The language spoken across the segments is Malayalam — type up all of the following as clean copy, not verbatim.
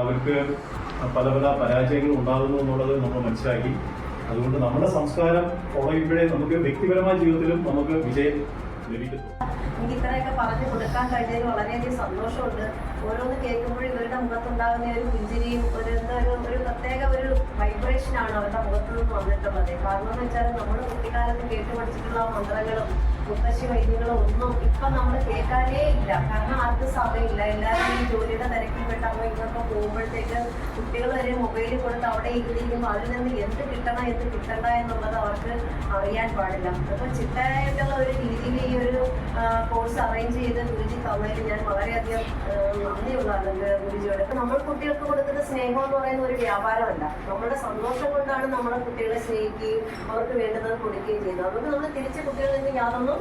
അവർക്ക് പല പല പരാജയങ്ങളും ഉണ്ടാകുന്നു എന്നുള്ളത് നമ്മൾ മനസ്സിലാക്കി. അതുകൊണ്ട് നമ്മുടെ സംസ്കാരം ഫോളോ ചെയ്യുമ്പോഴേ നമുക്ക് വ്യക്തിപരമായ ജീവിതത്തിലും നമുക്ക് വിജയം ലഭിക്കുന്നു. എനിക്ക് ഇത്രയൊക്കെ പറഞ്ഞു കൊടുക്കാൻ കഴിഞ്ഞതിൽ വളരെയധികം സന്തോഷമുണ്ട്. ഓരോന്ന് കേൾക്കുമ്പോഴും ഇവരുടെ മുഖത്തുണ്ടാകുന്ന ഒരു പുഞ്ചിരിയും ഒരു പ്രത്യേക ഒരു വൈബ്രേഷനാണ് അവരുടെ മുഖത്ത് നിന്ന് വന്നിട്ടുള്ളത്. കാരണം എന്ന് വെച്ചാൽ നമ്മുടെ കുട്ടിക്കാലത്ത് കേട്ടു പഠിച്ചിട്ടുള്ള മന്ത്രങ്ങളും മുത്തശ്ശി വൈദ്യങ്ങളും ഒന്നും ഇപ്പം നമ്മൾ കേൾക്കാനേ ഇല്ല. കാരണം ആർക്കും സമയമില്ല. എല്ലാവരും ഈ ജോലിയുടെ തിരക്കിൽപ്പെട്ട് അങ്ങ് ഇങ്ങൊക്കെ പോകുമ്പോഴത്തേക്ക് കുട്ടികൾ വരെ മൊബൈലിൽ കൊടുത്ത് അവിടെ ഇരുന്നിരിക്കുമ്പോൾ അതിൽ നിന്ന് എന്ത് കിട്ടണം എന്ത് കിട്ടണ്ട എന്നുള്ളത് അവർക്ക് അറിയാൻ പാടില്ല. അപ്പോൾ ചിട്ടയായിട്ടുള്ള ഒരു രീതിയിൽ ഈ ഒരു കോഴ്സ് അറേഞ്ച് ചെയ്ത് ഗുരുജി തന്നതിൽ ഞാൻ വളരെയധികം നന്ദിയുള്ളതാണ് ഗുരുജിയോട്. നമ്മൾ കുട്ടികൾക്ക് കൊടുക്കുന്ന സ്നേഹം എന്ന് പറയുന്ന ഒരു വ്യാപാരമല്ല. നമ്മുടെ സന്തോഷം കൊണ്ടാണ് നമ്മളെ കുട്ടികളെ സ്നേഹിക്കുകയും അവർക്ക് വേണ്ടുന്നത് കൊടുക്കുകയും ചെയ്യുന്നത്. അതുകൊണ്ട് നമ്മൾ തിരിച്ച് കുട്ടികളിൽ നിന്ന് യാതൊന്നും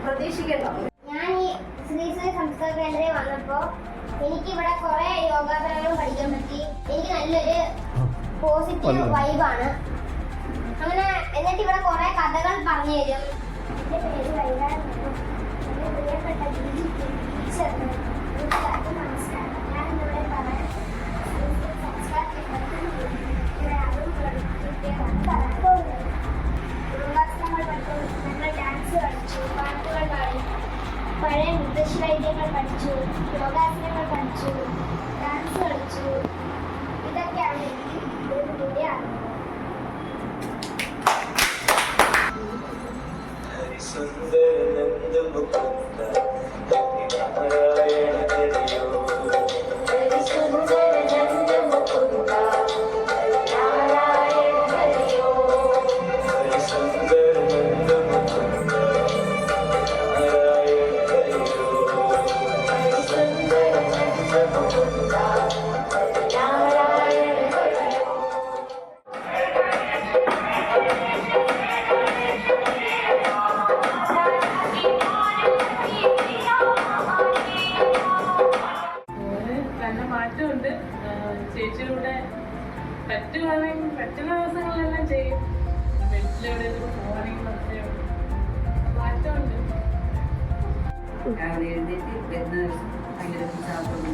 പ്രതീക്ഷിക്കേണ്ട. ഞാൻ ഈ ശ്രീ സംസ്കാര കേന്ദ്രയിൽ വന്നപ്പോൾ എനിക്ക് ഇവിടെ കുറെ യോഗാസനങ്ങളും പഠിക്കാൻ പറ്റി. എനിക്ക് നല്ലൊരു പോസിറ്റീവ് വൈബാണ്. അങ്ങനെ എന്നിട്ട് ഇവിടെ കുറെ കഥകൾ പറഞ്ഞു തരും. എൻ്റെ പേര് വൈകാരം. എൻ്റെ പ്രിയപ്പെട്ട ടീച്ചറിന് നമസ്കാരം. ഞാൻ ഇവിടെ പറയാൻ സംസ്കാര കേന്ദ്രത്തിൽ ഇവിടെ അതും പറയാൻ പോകുന്നത്. യോഗാസനങ്ങൾ പഠിച്ചു, ഞങ്ങൾ ഡാൻസ് കളിച്ചു, പാട്ടുകൾ പാടി, പഴയ മുത്തശ്ശി വൈദ്യങ്ങൾ പഠിച്ചു, യോഗാസനങ്ങൾ പഠിച്ചു, ഡാൻസ് കളിച്ചു. ഇതൊക്കെയാണ് എനിക്ക് ഇതിലൂടെ അറിയുന്നത്. മാറ്റമുണ്ട്. ചേച്ചിയുടെ പറ്റുന്ന ദിവസങ്ങളിലെല്ലാം ചെയ്യും. വീട്ടിലെവിടെയെങ്കിലും പോകണമെങ്കിൽ മാത്രമേ മാറ്റമുണ്ട്. രാവിലെ എഴുന്നേറ്റ് വരുന്ന ദിവസം ഭയങ്കര ഉത്സാഹത്തോടെ